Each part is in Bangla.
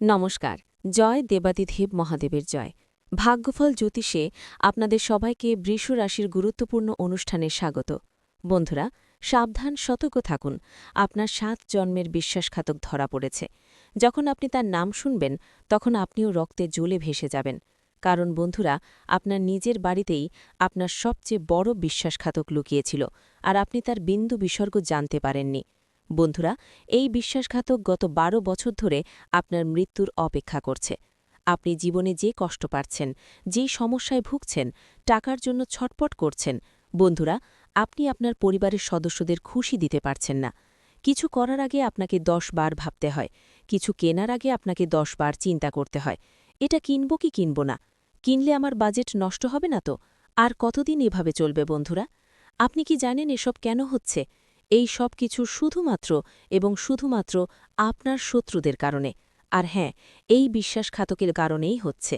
নমস্কার। জয় দেবাদিদেব মহাদেবের জয়। ভাগ্যফল জ্যোতিষে আপনাদের সবাইকে বৃষ রাশির গুরুত্বপূর্ণ অনুষ্ঠানে স্বাগত। বন্ধুরা, সাবধান, সতর্ক থাকুন। আপনার ৭ জন্মের বিশ্বাসঘাতক ধরা পড়েছে। যখন আপনি তার নাম শুনবেন, তখন আপনিও রক্তে জ্বলে ভেসে যাবেন। কারণ বন্ধুরা, আপনার নিজের বাড়িতেই আপনার সবচেয়ে বড় বিশ্বাসঘাতক লুকিয়েছিল, আর আপনি তার বিন্দু বিসর্গ জানতে পারেননি। বন্ধুরা, এই বিশ্বাসঘাতক গত ১২ বছর ধরে আপনার মৃত্যুর অপেক্ষা করছে। আপনি জীবনে যে কষ্ট পাচ্ছেন, যে সমস্যায় ভুগছেন, টাকার জন্য ছটপট করছেন, বন্ধুরা, আপনি আপনার পরিবারের সদস্যদের খুশি দিতে পারছেন না। কিছু করার আগে আপনাকে ১০ বার ভাবতে হয়। কিছু কেনার আগে আপনাকে ১০ বার চিন্তা করতে হয়। এটা কিনব কি কিনব না? কিনলে আমার বাজেট নষ্ট হবে না তো? আর কতদিন এভাবে চলবে বন্ধুরা? আপনি কি জানেন এসব কেন হচ্ছে? এই সব কিছু শুধুমাত্র এবং শুধুমাত্র আপনার শত্রুদের কারণে। আর হ্যাঁ, এই বিশ্বাসঘাতকের কারণেই হচ্ছে।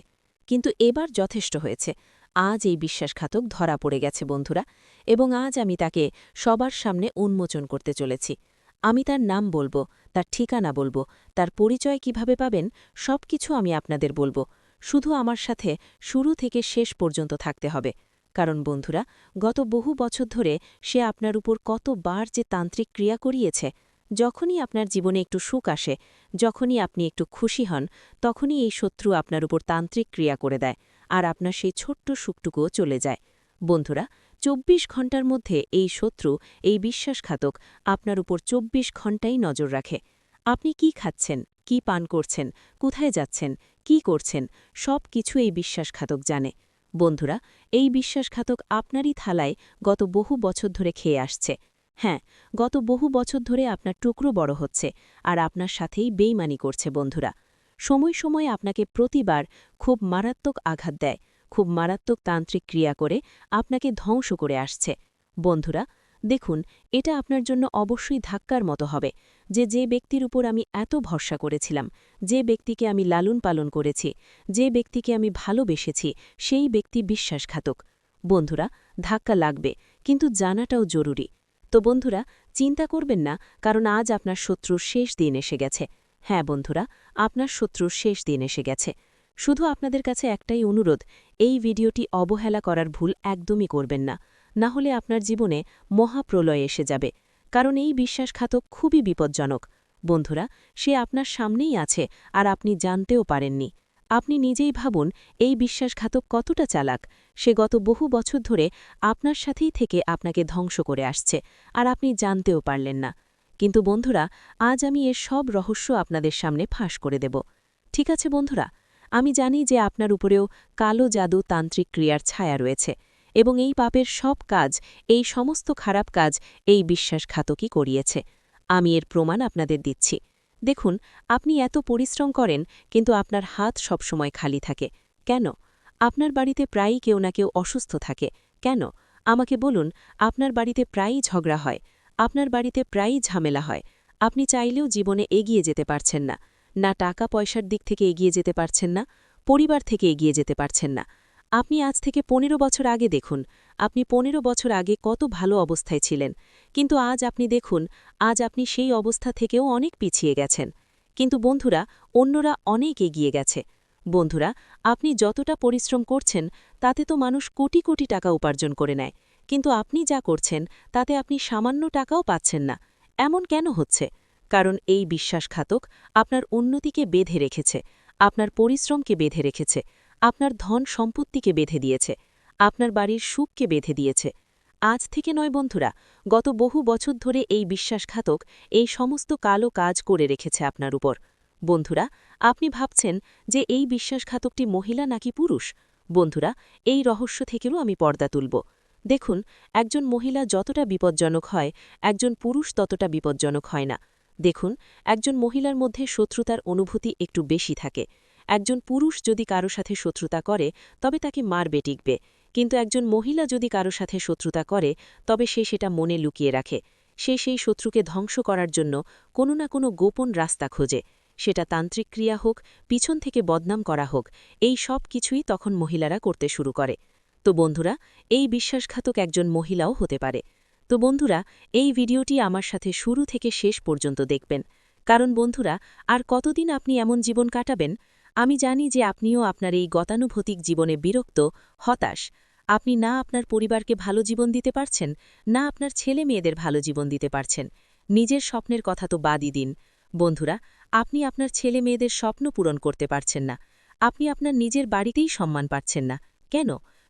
কিন্তু এবার যথেষ্ট হয়েছে। আজ এই বিশ্বাসঘাতক ধরা পড়ে গেছে বন্ধুরা, এবং আজ আমি তাকে সবার সামনে উন্মোচন করতে চলেছি। আমি তার নাম বলবো, তার ঠিকানা বলবো, তার পরিচয় কিভাবে পাবেন, সবকিছু আমি আপনাদের বলবো। শুধু আমার সাথে শুরু থেকে শেষ পর্যন্ত থাকতে হবে। কারণ বন্ধুরা, গত বহু বছর ধরে সে আপনার উপর কতবার যে তান্ত্রিক ক্রিয়া করিয়েছে। যখনই আপনার জীবনে একটু সুখ আসে, যখনই আপনি একটু খুশি হন, তখনই এই শত্রু আপনার উপর তান্ত্রিক ক্রিয়া করে দেয়, আর আপনার সেই ছোট্ট সুখটুকুও চলে যায়। বন্ধুরা, ২৪ ঘণ্টার মধ্যে এই শত্রু, এই বিশ্বাসঘাতক আপনার উপর ২৪ ঘণ্টাই নজর রাখে। আপনি কি খাচ্ছেন, কি পান করছেন, কোথায় যাচ্ছেন, কি করছেন, সব কিছু এই বিশ্বাসঘাতক জানে। বন্ধুরা, এই বিশ্বাসঘাতক আপনারই থালায় গত বহু বছর ধরে খেয়ে আসছে। হ্যাঁ, গত বহু বছর ধরে আপনার টুকরো বড় হচ্ছে, আর আপনার সাথেই বেইমানি করছে বন্ধুরা। সময় সময় আপনাকে প্রতিবার খুব মারাত্মক আঘাত দেয়, খুব মারাত্মক তান্ত্রিক ক্রিয়া করে আপনাকে ধ্বংস করে আসছে। বন্ধুরা, দেখুন, এটা আপনার জন্য অবশ্যই ধাক্কার মতো হবে যে ব্যক্তির উপর আমি এত ভরসা করেছিলাম, যে ব্যক্তিকে আমি লালন পালন করেছি, যে ব্যক্তিকে আমি ভালোবেসেছি, সেই ব্যক্তি বিশ্বাসঘাতক। বন্ধুরা, ধাক্কা লাগবে, কিন্তু জানাটাও জরুরি। তো বন্ধুরা, চিন্তা করবেন না, কারণ আজ আপনার শত্রুর শেষ দিন এসে গেছে। হ্যাঁ বন্ধুরা, আপনার শত্রুর শেষ দিন এসে গেছে। শুধু আপনাদের কাছে একটাই অনুরোধ, এই ভিডিওটি অবহেলা করার ভুল একদমই করবেন না। না হলে আপনার জীবনে মহাপ্রলয় এসে যাবে। কারণ এই বিশ্বাসঘাতক খুবই বিপজ্জনক। বন্ধুরা, সে আপনার সামনেই আছে, আর আপনি জানতেও পারেননি। আপনি নিজেই ভাবুন, এই বিশ্বাসঘাতক কতটা চালাক। সে গত বহু বছর ধরে আপনার সাথেই থেকে আপনাকে ধ্বংস করে আসছে, আর আপনি জানতেও পারলেন না। কিন্তু বন্ধুরা, আজ আমি এর সব রহস্য আপনাদের সামনে ফাঁস করে দেব। ঠিক আছে বন্ধুরা, আমি জানি যে আপনার উপরেও কালো জাদু তান্ত্রিক ক্রিয়ার ছায়া রয়েছে, এবং এই পাপের সব কাজ, এই সমস্ত খারাপ কাজ এই বিশ্বাসঘাতকই করিয়েছে। আমি এর প্রমাণ আপনাদের দিচ্ছি। দেখুন, আপনি এত পরিশ্রম করেন, কিন্তু আপনার হাত সবসময় খালি থাকে। কেন? আপনার বাড়িতে প্রায়ই কেউ না কেউ অসুস্থ থাকে। কেন? আমাকে বলুন, আপনার বাড়িতে প্রায়ই ঝগড়া হয়, আপনার বাড়িতে প্রায়ই ঝামেলা হয়। আপনি চাইলেও জীবনে এগিয়ে যেতে পারছেন না। না টাকা পয়সার দিক থেকে এগিয়ে যেতে পারছেন না, পরিবার থেকে এগিয়ে যেতে পারছেন না। আপনি আজ থেকে ১৫ বছর আগে দেখুন, আপনি ১৫ বছর আগে কত ভালো অবস্থায় ছিলেন। কিন্তু আজ আপনি দেখুন, আজ আপনি সেই অবস্থা থেকেও অনেক পিছিয়ে গেছেন। কিন্তু বন্ধুরা, অন্যরা অনেক এগিয়ে গেছে। বন্ধুরা, আপনি যতটা পরিশ্রম করছেন, তাতে তো মানুষ কোটি কোটি টাকা উপার্জন করে নেয়। কিন্তু আপনি যা করছেন, তাতে আপনি সামান্য টাকাও পাচ্ছেন না। এমন কেন হচ্ছে? কারণ এই বিশ্বাসঘাতক আপনার উন্নতিকে বেঁধে রেখেছে, আপনার পরিশ্রমকে বেঁধে রেখেছে, আপনার ধন সম্পত্তিকে বেঁধে দিয়েছে, আপনার বাড়ির সুখকে বেঁধে দিয়েছে। আজ থেকে নয় বন্ধুরা, গত বহু বছর ধরে এই বিশ্বাসঘাতক এই সমস্ত কালো কাজ করে রেখেছে আপনার উপর। বন্ধুরা, আপনি ভাবছেন যে এই বিশ্বাসঘাতকটি মহিলা নাকি পুরুষ? বন্ধুরা, এই রহস্য থেকেও আমি পর্দা তুলব। দেখুন, একজন মহিলা যতটা বিপজ্জনক হয়, একজন পুরুষ ততটা বিপজ্জনক হয় না। দেখুন, একজন মহিলার মধ্যে শত্রুতার অনুভূতি একটু বেশি থাকে। একজন পুরুষ যদি কারো সাথে শত্রুতা করে, তবে তাকে মারবে টিকবে। কিন্তু একজন মহিলা যদি কারো সাথে শত্রুতা করে, তবে সে সেটা মনে লুকিয়ে রাখে। সে সেই শত্রুকে ধ্বংস করার জন্য কোনো না কোনো গোপন রাস্তা খোঁজে। সেটা তান্ত্রিক ক্রিয়া হোক, পিছন থেকে বদনাম করা হোক, এই সব কিছুই তখন মহিলারা করতে শুরু করে। তো বন্ধুরা, এই বিশ্বাসঘাতক একজন মহিলাও হতে পারে। তো বন্ধুরা, এই ভিডিওটি আমার সাথে শুরু থেকে শেষ পর্যন্ত দেখবেন। কারণ বন্ধুরা, আর কতদিন আপনি এমন জীবন কাটাবেন? আমি জানি যে আপনিও আপনার এই গতানুগতিক জীবনে বিরক্ত, হতাশ। আপনি না আপনার পরিবারকে ভালো জীবন দিতে পারছেন, না আপনার ছেলে মেয়েদের ভালো জীবন দিতে পারছেন। নিজের স্বপ্নের কথা তো বাদই দিন। বন্ধুরা, আপনি আপনার ছেলে মেয়েদের স্বপ্ন পূরণ করতে পারছেন না। আপনি আপনার নিজের বাড়িতেই সম্মান পাচ্ছেন না। কেন?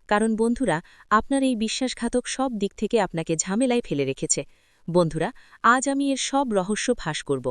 কারণ বন্ধুরা, আপনার এই বিশ্বাসঘাতক সব দিক থেকে আপনাকে ঝামেলায় ফেলে রেখেছে। বন্ধুরা, আজ আমি এর সব রহস্য ফাঁস করব।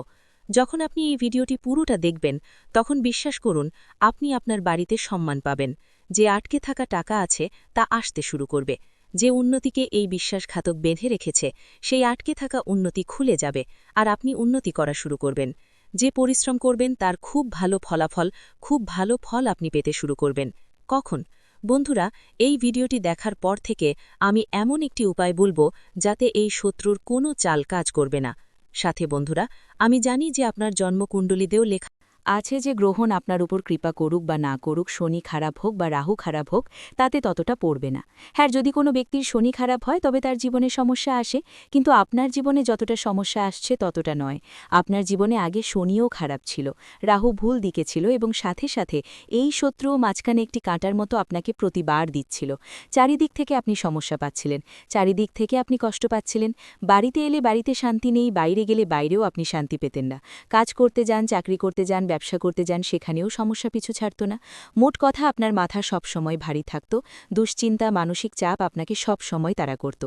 যখন আপনি এই ভিডিওটি পুরোটা দেখবেন, তখন বিশ্বাস করুন, আপনি আপনার বাড়িতে সম্মান পাবেন। যে আটকে থাকা টাকা আছে তা আসতে শুরু করবে। যে উন্নতিকে এই বিশ্বাসঘাতক বেঁধে রেখেছে, সেই আটকে থাকা উন্নতি খুলে যাবে, আর আপনি উন্নতি করা শুরু করবেন। যে পরিশ্রম করবেন তার খুব ভালো ফলাফল, খুব ভালো ফল আপনি পেতে শুরু করবেন। কখন? বন্ধুরা, এই ভিডিওটি দেখার পর থেকে আমি এমন একটি উপায় বলবো যাতে এই শত্রুর কোনো চাল কাজ করবে না। সাথে বন্ধুরা, আমি জানি যে আপনার জন্মকুণ্ডলীতেও লেখা আছে যে গ্রহণ আপনার উপর কৃপা করুক বা না করুক, শনি খারাপ হোক বা রাহু খারাপ হোক, তাতে ততটা পড়বে না। হ্যাঁ, যদি কোনো ব্যক্তির শনি খারাপ হয় তবে তার জীবনে সমস্যা আসে, কিন্তু আপনার জীবনে যতটা সমস্যা আসছে ততটা নয়। আপনার জীবনে আগে শনিও খারাপ ছিল, রাহু ভুল দিকে ছিল, এবং সাথে সাথে এই শত্রুও মাঝখানে একটি কাঁটার মতো আপনাকে প্রতিবার দিচ্ছিল। চারিদিক থেকে আপনি সমস্যা পাচ্ছিলেন, চারিদিক থেকে আপনি কষ্ট পাচ্ছিলেন। বাড়িতে এলে বাড়িতে শান্তি নেই, বাইরে গেলে বাইরেও আপনি শান্তি পেতেন না। কাজ করতে যান, চাকরি করতে যান, ব্যবসা করতে যান, সেখানেও সমস্যা পিছু ছাড়ত না। মোট কথা, আপনার মাথা সব সময় ভারী থাকত, দুশ্চিন্তা, মানসিক চাপ আপনাকে সব সময় তাড়া করত।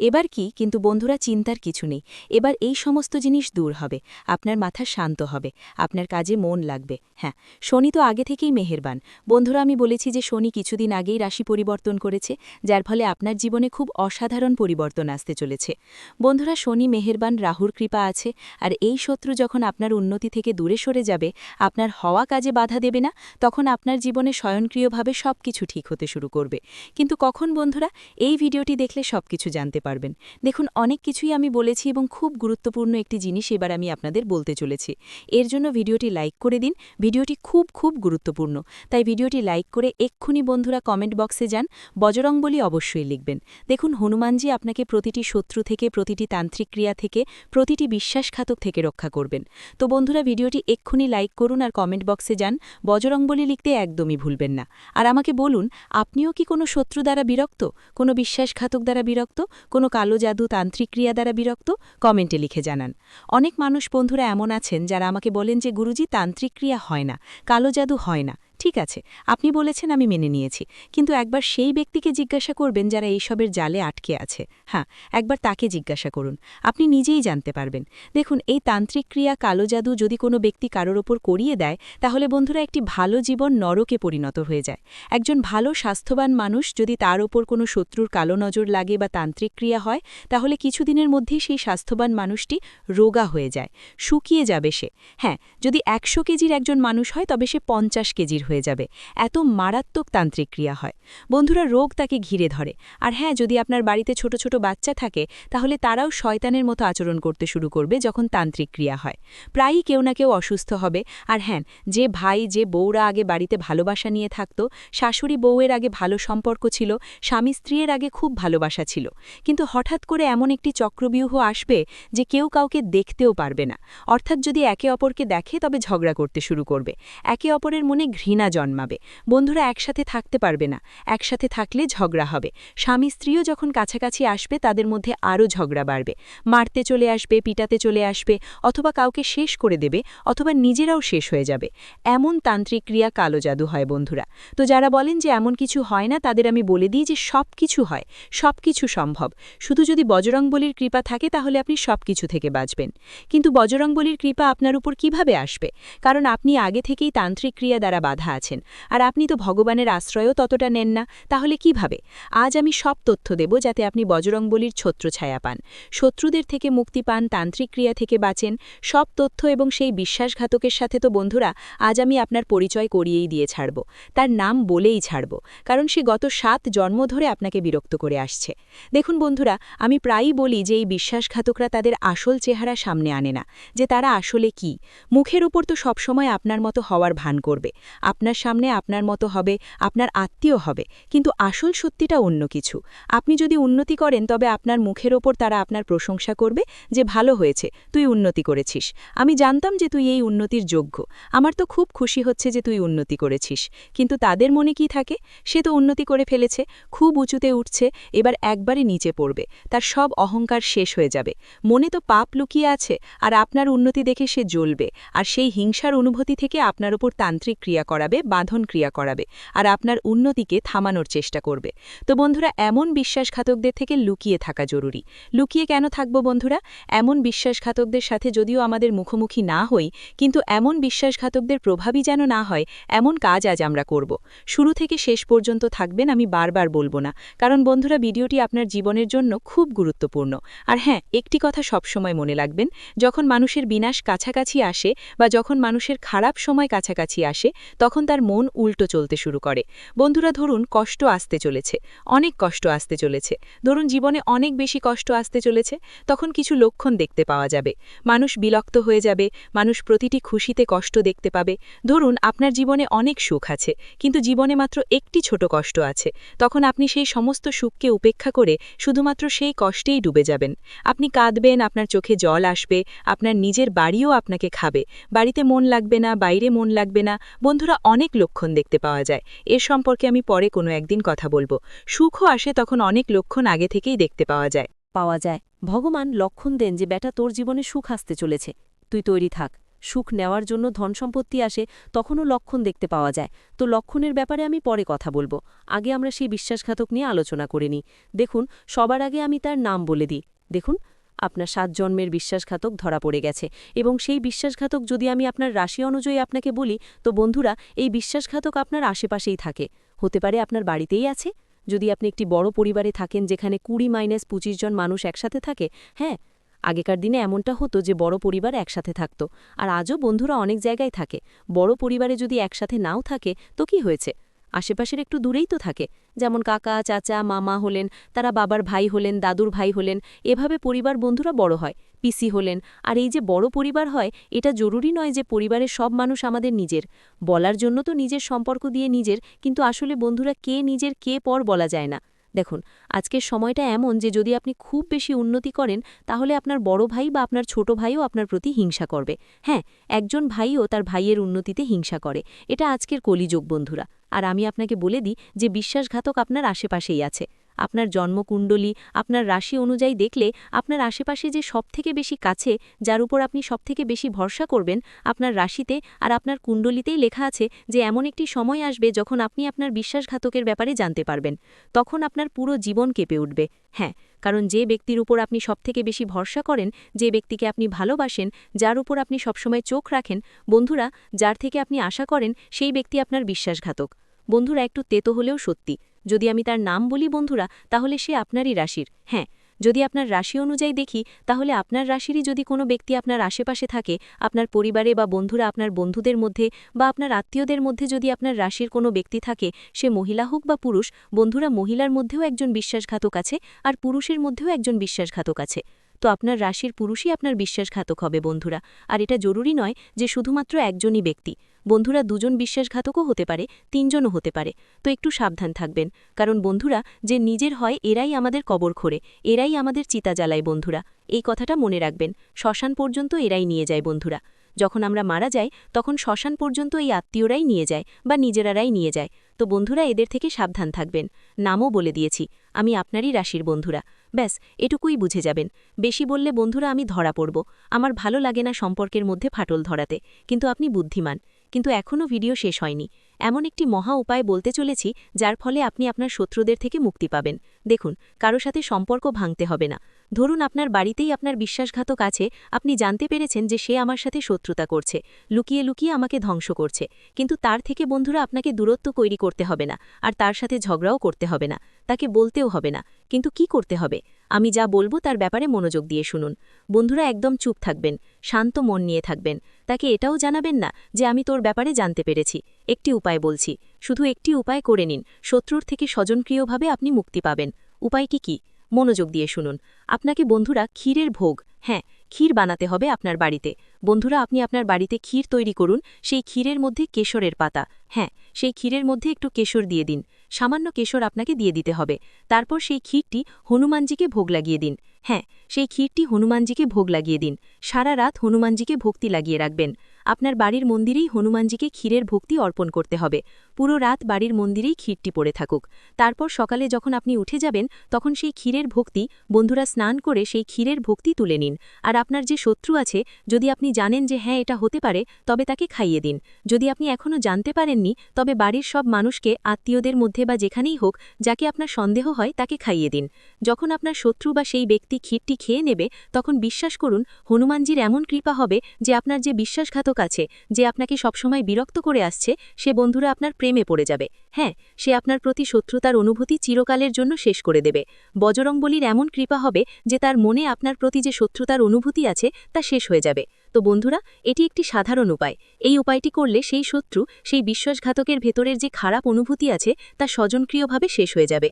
এবার কি? কিন্তু বন্ধুরা, চিন্তার কিছু নেই। এবার এই সমস্ত জিনিস দূর হবে, আপনার মাথা শান্ত হবে, আপনার কাজে মন লাগবে। হ্যাঁ, শনি তো আগে থেকেই মেহেরবান। বন্ধুরা, আমি বলেছি যে শনি কিছুদিন আগেই রাশি পরিবর্তন করেছে, যার ফলে আপনার জীবনে খুব অসাধারণ পরিবর্তন আসতে চলেছে। বন্ধুরা, শনি মেহেরবান, রাহুর কৃপা আছে, আর এই শত্রু যখন আপনার উন্নতি থেকে দূরে সরে যাবে, আপনার হওয়া কাজে বাধা দেবে না, তখন আপনার জীবনে স্বয়ংক্রিয়ভাবে সবকিছু ঠিক হতে শুরু করবে। কিন্তু কখন বন্ধুরা? এই ভিডিওটি দেখলে সবকিছু জানতে পারবেন। দেখুন, অনেক কিছুই আমি বলেছি এবং খুব গুরুত্বপূর্ণ একটি জিনিস এবার আমি আপনাদের বলতে চলেছি। এর জন্য ভিডিওটি লাইক করে দিন। ভিডিওটি খুব খুব গুরুত্বপূর্ণ, তাই ভিডিওটি লাইক করে এক্ষুনি বন্ধুরা কমেন্ট বক্সে যান, বজরংবলী অবশ্যই লিখবেন। দেখুন, হনুমানজি আপনাকে প্রতিটি শত্রু থেকে, প্রতিটি তান্ত্রিক ক্রিয়া থেকে, প্রতিটি বিশ্বাসঘাতক থেকে রক্ষা করবেন। তো বন্ধুরা, ভিডিওটি এক্ষুনি লাইক করুন আর কমেন্ট বক্সে যান, বজরংবলী লিখতে একদমই ভুলবেন না। আর আমাকে বলুন, আপনিও কি কোনো শত্রু দ্বারা বিরক্ত, কোনো বিশ্বাসঘাতক দ্বারা বিরক্ত, কোনো কালো জাদু, তান্ত্রিক ক্রিয়া দ্বারা বিরক্ত? কমেন্টে লিখে জানান। অনেক মানুষ বন্ধুরা এমন আছেন যারা আমাকে বলেন যে গুরুজি, তান্ত্রিক ক্রিয়া হয় না, কালো জাদু হয় না। ঠিক আছে, আপনি বলেছেন, আমি মেনে নিয়েছি, কিন্তু একবার সেই ব্যক্তিকে জিজ্ঞাসা করবেন যারা এইসবের জালে আটকে আছে। হ্যাঁ, একবার তাকে জিজ্ঞাসা করুন, আপনি নিজেই জানতে পারবেন। দেখুন, এই তান্ত্রিক ক্রিয়া, কালো জাদু যদি কোনো ব্যক্তি কারোর ওপর করিয়ে দেয়, তাহলে বন্ধুরা একটি ভালো জীবন নরকে পরিণত হয়ে যায়। একজন ভালো স্বাস্থ্যবান মানুষ যদি তার ওপর কোনো শত্রুর কালো নজর লাগে বা তান্ত্রিক ক্রিয়া হয়, তাহলে কিছুদিনের মধ্যেই সেই স্বাস্থ্যবান মানুষটি রোগা হয়ে যায়, শুকিয়ে যাবে সে। হ্যাঁ, যদি ১০০ কেজির একজন মানুষ হয় তবে সে ৫০ কেজির হয়ে যাবে। এত মারাত্মক তান্ত্রিক ক্রিয়া হয় বন্ধুরা, রোগ তাকে ঘিরে ধরে। আর হ্যাঁ, যদি আপনার বাড়িতে ছোট ছোট বাচ্চা থাকে, তাহলে তারাও শয়তানের মতো আচরণ করতে শুরু করবে যখন তান্ত্রিক ক্রিয়া হয়। প্রায়ই কেউ না কেউ অসুস্থ হবে। আর হ্যাঁ, যে ভাই, যে বউরা আগে বাড়িতে ভালোবাসা নিয়ে থাকত, শাশুড়ি বউয়ের আগে ভালো সম্পর্ক ছিল, স্বামী স্ত্রীর আগে খুব ভালোবাসা ছিল, কিন্তু হঠাৎ করে এমন একটি চক্রব্যূহ আসবে যে কেউ কাউকে দেখতেও পারবে না। অর্থাৎ যদি একে অপরকে দেখে তবে ঝগড়া করতে শুরু করবে, একে অপরের মনে ঘৃণা জন্মাবে। বন্ধুরা, একসাথে থাকতে পারবে না, একসাথে থাকলে ঝগড়া হবে। স্বামী স্ত্রীও যখন কাছাকাছি আসবে তাদের মধ্যে আরও ঝগড়া বাড়বে, মারতে চলে আসবে, পিটাতে চলে আসবে, অথবা কাউকে শেষ করে দেবে, অথবা নিজেরাও শেষ হয়ে যাবে। এমন তান্ত্রিক ক্রিয়া, কালো জাদু হয় বন্ধুরা। তো যারা বলেন যে এমন কিছু হয় না, তাদের আমি বলে দিই যে সব কিছু হয়, সব কিছু সম্ভব। শুধু যদি বজরংবলীর কৃপা থাকে তাহলে আপনি সব কিছু থেকে বাঁচবেন। কিন্তু বজরংবলীর কৃপা আপনার উপর কিভাবে আসবে? কারণ আপনি আগে থেকেই তান্ত্রিক ক্রিয়া দ্বারা বাধা আছেন, আর আপনি তো ভগবানের আশ্রয়ও ততটা নেন না। তাহলে কিভাবে? আজ আমি সব তথ্য দেব যাতে আপনি বজরংবলীর ছত্রছায়া পান, শত্রুদের থেকে মুক্তি পান, তান্ত্রিক ক্রিয়া থেকে বাঁচেন। সব তথ্য এবং সেই বিশ্বাসঘাতকের সাথে তো বন্ধুরা আজ আমি আপনার পরিচয় করিয়েই দিয়ে ছাড়ব, তার নাম বলেই ছাড়ব, কারণ সে গত ৭ জন্ম ধরে আপনাকে বিরক্ত করে আসছে। দেখুন বন্ধুরা, আমি প্রায়ই বলি যে এই বিশ্বাসঘাতকরা তাদের আসল চেহারা সামনে আনে না, যে তারা আসলে কি। মুখের উপর তো সবসময় আপনার মতো হওয়ার ভান করবে, আপনার সামনে আপনার মতো হবে, আপনার আত্মীয় হবে, কিন্তু আসল সত্যিটা অন্য কিছু। আপনি যদি উন্নতি করেন তবে আপনার মুখের ওপর তারা আপনার প্রশংসা করবে যে ভালো হয়েছে, তুই উন্নতি করেছিস, আমি জানতাম যে তুই এই উন্নতির যোগ্য, আমার তো খুব খুশি হচ্ছে যে তুই উন্নতি করেছিস। কিন্তু তাদের মনে কি থাকে? সে তো উন্নতি করে ফেলেছে, খুব উঁচুতে উঠছে, এবার একবারে নিচে পড়বে, তার সব অহংকার শেষ হয়ে যাবে, মনে তো পাপ লুকিয়ে আছে, আর আপনার উন্নতি দেখে সে জ্বলবে, আর সেই হিংসার অনুভূতি থেকে আপনার উপর তান্ত্রিক ক্রিয়া করাবে, বাঁধন ক্রিয়া করাবে, আর আপনার উন্নতিকে থামানোর চেষ্টা করবে। তো বন্ধুরা, এমন বিশ্বাসঘাতকদের থেকে লুকিয়ে থাকা জরুরি। লুকিয়ে কেন থাকবো বন্ধুরা? এমন বিশ্বাসঘাতকদের সাথে যদিও আমাদের মুখোমুখি না হই, কিন্তু এমন বিশ্বাসঘাতকদের প্রভাবই যেন না হয়, এমন কাজ আজ আমরা করব। শুরু থেকে শেষ পর্যন্ত থাকবেন, আমি বারবার বলবো না, কারণ বন্ধুরা ভিডিওটি আপনার জীবনের জন্য খুব গুরুত্বপূর্ণ। আর হ্যাঁ, একটি কথা সবসময় মনে রাখবেন, যখন মানুষের বিনাশ কাছাকাছি আসে বা যখন মানুষের খারাপ সময় কাছাকাছি আসে, তখন তার মন উল্টো চলতে শুরু করে। বন্ধুরা, ধরুন কষ্ট আসতে চলেছে, অনেক কষ্ট আসতে চলেছে, ধরুন জীবনে অনেক বেশি কষ্ট আসতে চলেছে, তখন কিছু লক্ষণ দেখতে পাওয়া যাবে। মানুষ বিরক্ত হয়ে যাবে, মানুষ প্রতিটি খুশিতে কষ্ট দেখতে পাবে। ধরুন আপনার জীবনে অনেক সুখ আছে, কিন্তু জীবনে মাত্র একটি ছোট কষ্ট আছে, তখন আপনি সেই সমস্ত সুখকে উপেক্ষা করে শুধুমাত্র সেই কষ্টেই ডুবে যাবেন। আপনি কাঁদবেন, আপনার চোখে জল আসবে, আপনার নিজের বাড়িও আপনাকে খাবে, বাড়িতে মন লাগবে না, বাইরে মন লাগবে না। বন্ধুরা, অনেক লক্ষণ দেখতে পাওয়া যায়, এর সম্পর্কে আমি পরে কোনো একদিন কথা বলবো। সুখও আসে, তখন অনেক লক্ষণ আগে থেকেই দেখতে পাওয়া যায়। ভগবান লক্ষণ দেন যে বেটা তোর জীবনে সুখ আসতে চলেছে, তুই তৈরি থাক। সুখ নেওয়ার জন্য ধন সম্পত্তি আসে, তখনও লক্ষণ দেখতে পাওয়া যায়। তো লক্ষণের ব্যাপারে আমি পরে কথা বলবো, আগে আমরা সেই বিশ্বাসঘাতক নিয়ে আলোচনা করে নিই। দেখুন, সবার আগে আমি তার নাম বলে দিই। দেখুন, আপনার 7 জন্মের বিশ্বাসঘাতক ধরা পড়ে গেছে, এবং সেই বিশ্বাসঘাতক যদি আমি আপনার রাশি অনুযায়ী আপনাকে বলি, তো বন্ধুরা, এই বিশ্বাসঘাতক আপনার আশেপাশেই থাকে, হতে পারে আপনার বাড়িতেই আছে। যদি আপনি একটি বড় পরিবারে থাকেন যেখানে 20-25 জন মানুষ একসাথে থাকে, হ্যাঁ, আগেকার দিনে এমনটা হতো যে বড় পরিবার একসাথে থাকত, আর আজও বন্ধুরা অনেক জায়গায় থাকে। বড় পরিবারে যদি একসাথে নাও থাকে তো কি হয়েছে, আশেপাশের একটু দূরেই তো থাকে, যেমন কাকা, চাচা, মামা হলেন, তারা বাবার ভাই হলেন, দাদুর ভাই হলেন, এভাবে পরিবার বন্ধুরা বড় হয়, পিসি হলেন। আর এই যে বড় পরিবার হয়, এটা জরুরি নয় যে পরিবারের সব মানুষ আমাদের নিজের। বলার জন্য তো নিজের সম্পর্ক দিয়ে নিজের, কিন্তু আসলে বন্ধুরা কে নিজের কে পর বলা যায় না। দেখুন, আজকের সময়টা এমন যে যদি আপনি খুব বেশি উন্নতি করেন, তাহলে আপনার বড় ভাই বা আপনার ছোট ভাইও আপনার প্রতি হিংসা করবে। হ্যাঁ, একজন ভাইও তার ভাইয়ের উন্নতিতে হিংসা করে, এটা আজকের কলিযুগ বন্ধুরা। আর আমি আপনাকে বলে দিই যে বিশ্বাসঘাতক আপনার আশেপাশেই আছে। আপনার জন্মকুণ্ডলী, আপনার রাশি অনুযায়ী দেখলে আপনার আশেপাশে যে সবথেকে বেশি কাছে, যার উপর আপনি সবথেকে বেশি ভরসা করবেন, আপনার রাশিতে আর আপনার কুণ্ডলিতেই লেখা আছে যে এমন একটি সময় আসবে যখন আপনি আপনার বিশ্বাসঘাতকের ব্যাপারে জানতে পারবেন। তখন আপনার পুরো জীবন কেঁপে উঠবে। হ্যাঁ, কারণ যে ব্যক্তির উপর আপনি সবথেকে বেশি ভরসা করেন, যে ব্যক্তিকে আপনি ভালোবাসেন, যার উপর আপনি সবসময় চোখ রাখেন, বন্ধুরা, যার থেকে আপনি আশা করেন, সেই ব্যক্তি আপনার বিশ্বাসঘাতক। বন্ধুরা, একটু তেতো হলেও সত্যি, যদি আমি তার নাম বলি বন্ধুরা, তাহলে সে আপনারই রাশির। হ্যাঁ, যদি আপনার রাশি অনুযায়ী দেখি, তাহলে আপনার রাশিরই যদি কোনো ব্যক্তি আপনার আশেপাশে থাকে, আপনার পরিবারে বা বন্ধুরা, আপনার বন্ধুদের মধ্যে বা আপনার আত্মীয়দের মধ্যে যদি আপনার রাশির কোনো ব্যক্তি থাকে, সে মহিলা হোক বা পুরুষ, বন্ধুরা, মহিলার মধ্যেও একজন বিশ্বাসঘাতক আছে, আর পুরুষের মধ্যেও একজন বিশ্বাসঘাতক আছে। তো আপনার রাশির পুরুষই আপনার বিশ্বাসঘাতক হবে বন্ধুরা। আর এটা জরুরি নয় যে শুধুমাত্র একজনই ব্যক্তি, বন্ধুরা, 2 জন বিশ্বাসঘাতকও হতে পারে, 3 জনও হতে পারে। তো একটু সাবধান থাকবেন, কারণ বন্ধুরা, যে নিজের হয় এরাই আমাদের কবর খোঁড়ে, এরাই আমাদের চিতা জ্বালায় বন্ধুরা। এই কথাটা মনে রাখবেন, শ্মশান পর্যন্ত এরাই নিয়ে যায় বন্ধুরা। যখন আমরা মারা যাই, তখন শ্মশান পর্যন্ত এই আত্মীয়রাই নিয়ে যায় বা নিজেরাই নিয়ে যায়। তো বন্ধুরা, এদের থেকে সাবধান থাকবেন। নামও বলে দিয়েছি, আমি আপনারই রাশির বন্ধুরা। ব্যাস, এটুকুই বুঝে যাবেন। বেশি বললে বন্ধুরা আমি ধরা পড়ব, আমার ভালো লাগে না সম্পর্কের মধ্যে ফাটল ধরাতে, কিন্তু আপনি বুদ্ধিমান। কিন্তু এখনও ভিডিও শেষ হয়নি, এমন একটি মহা উপায় বলতে চলেছি, যার ফলে আপনি আপনার শত্রুদের থেকে মুক্তি পাবেন। দেখুন, কারো সাথে সম্পর্ক ভাঙতে হবে না। ধরুন আপনার বাড়িতেই আপনার বিশ্বাসঘাতক আছে, আপনি জানতে পেরেছেন যে সে আমার সাথে শত্রুতা করছে, লুকিয়ে লুকিয়ে আমাকে ধ্বংস করছে, কিন্তু তার থেকে বন্ধুরা আপনাকে দূরত্ব তৈরি করতে হবে না, আর তার সাথে ঝগড়াও করতে হবে না, তাকে বলতেও হবে না। কিন্তু কি করতে হবে? আমি যা বলবো তার ব্যাপারে মনোযোগ দিয়ে শুনুন। বন্ধুরা, একদম চুপ থাকবেন, শান্ত মন নিয়ে থাকবেন। তাকে এটাও জানাবেন না যে আমি তোর ব্যাপারে জানতে পেরেছি। একটি উপায় বলছি, শুধু একটি উপায় করে নিন, শত্রুর থেকে স্বজনক্রিয়ভাবে আপনি মুক্তি পাবেন। উপায়টি কি? মনোযোগ দিয়ে শুনুন। আপনাকে বন্ধুরা ক্ষীরের ভোগ, হ্যাঁ, ক্ষীর বানাতে হবে আপনার বাড়িতে। বন্ধুরা, আপনি আপনার বাড়িতে ক্ষীর তৈরি করুন। সেই ক্ষীরের মধ্যে কেশরের পাতা, হ্যাঁ, সেই ক্ষীরের মধ্যে একটু কেশর দিয়ে দিন। সামান্য কেশর আপনাকে দিয়ে দিতে হবে। তারপর সেই ক্ষীরটি হনুমানজিকে ভোগ লাগিয়ে দিন। হ্যাঁ, সেই ক্ষীরটি হনুমানজিকে ভোগ লাগিয়ে দিন। সারা রাত হনুমানজিকে ভক্তি লাগিয়ে রাখবেন। আপনার বাড়ির মন্দিরেই হনুমানজিকে ক্ষীরের ভক্তি অর্পণ করতে হবে। পুরো রাত বাড়ির মন্দিরেই ক্ষীরটি পড়ে থাকুক। তারপর সকালে যখন আপনি উঠে যাবেন তখন সেই ক্ষীরের ভক্তি, বন্ধুরা স্নান করে সেই ক্ষীরের ভক্তি তুলে নিন। আর আপনার যে শত্রু আছে, যদি আপনি জানেন যে হ্যাঁ এটা হতে পারে, তবে তাকে খাইয়ে দিন। যদি আপনি এখনও জানতে পারেননি, তবে বাড়ির সব মানুষকে, আত্মীয়দের মধ্যে বা যেখানেই হোক, যাকে আপনার সন্দেহ হয় তাকে খাইয়ে দিন। যখন আপনার শত্রু বা সেই ব্যক্তি ক্ষীরটি খেয়ে নেবে, তখন বিশ্বাস করুন হনুমানজির এমন কৃপা হবে যে আপনার যে বিশ্বাসঘাতক আছে, যে আপনাকে সবসময় বিরক্ত করে আসছে, সে বন্ধুরা আপনার প্রেমে পড়ে যাবে। হ্যাঁ, সে আপনার প্রতি শত্রুতার অনুভূতি চিরকালের জন্য শেষ করে দেবে। বজরংবলীর এমন কৃপা হবে যে তার মনে আপনার প্রতি যে শত্রুতার অনুভূতি আছে তা শেষ হয়ে যাবে। তো বন্ধুরা, এটি একটি সাধারণ উপায়। এই উপায়টি করলে সেই শত্রু, সেই বিশ্বাসঘাতকের ভেতরের যে খারাপ অনুভূতি আছে তা স্বজনক্রিয়ভাবে শেষ হয়ে যাবে।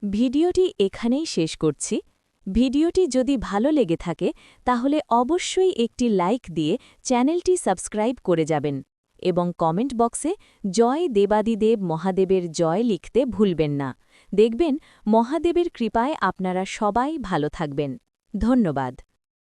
ভিডিওটি এখানেই শেষ করছি। ভিডিওটি যদি ভালো লেগে থাকে তাহলে অবশ্যই একটি লাইক দিয়ে চ্যানেলটি সাবস্ক্রাইব করে যাবেন এবং কমেন্ট বক্সে জয় দেবাদিদেব মহাদেবের জয় লিখতে ভুলবেন না। দেখবেন মহাদেবের কৃপায় আপনারা সবাই ভালো থাকবেন। ধন্যবাদ।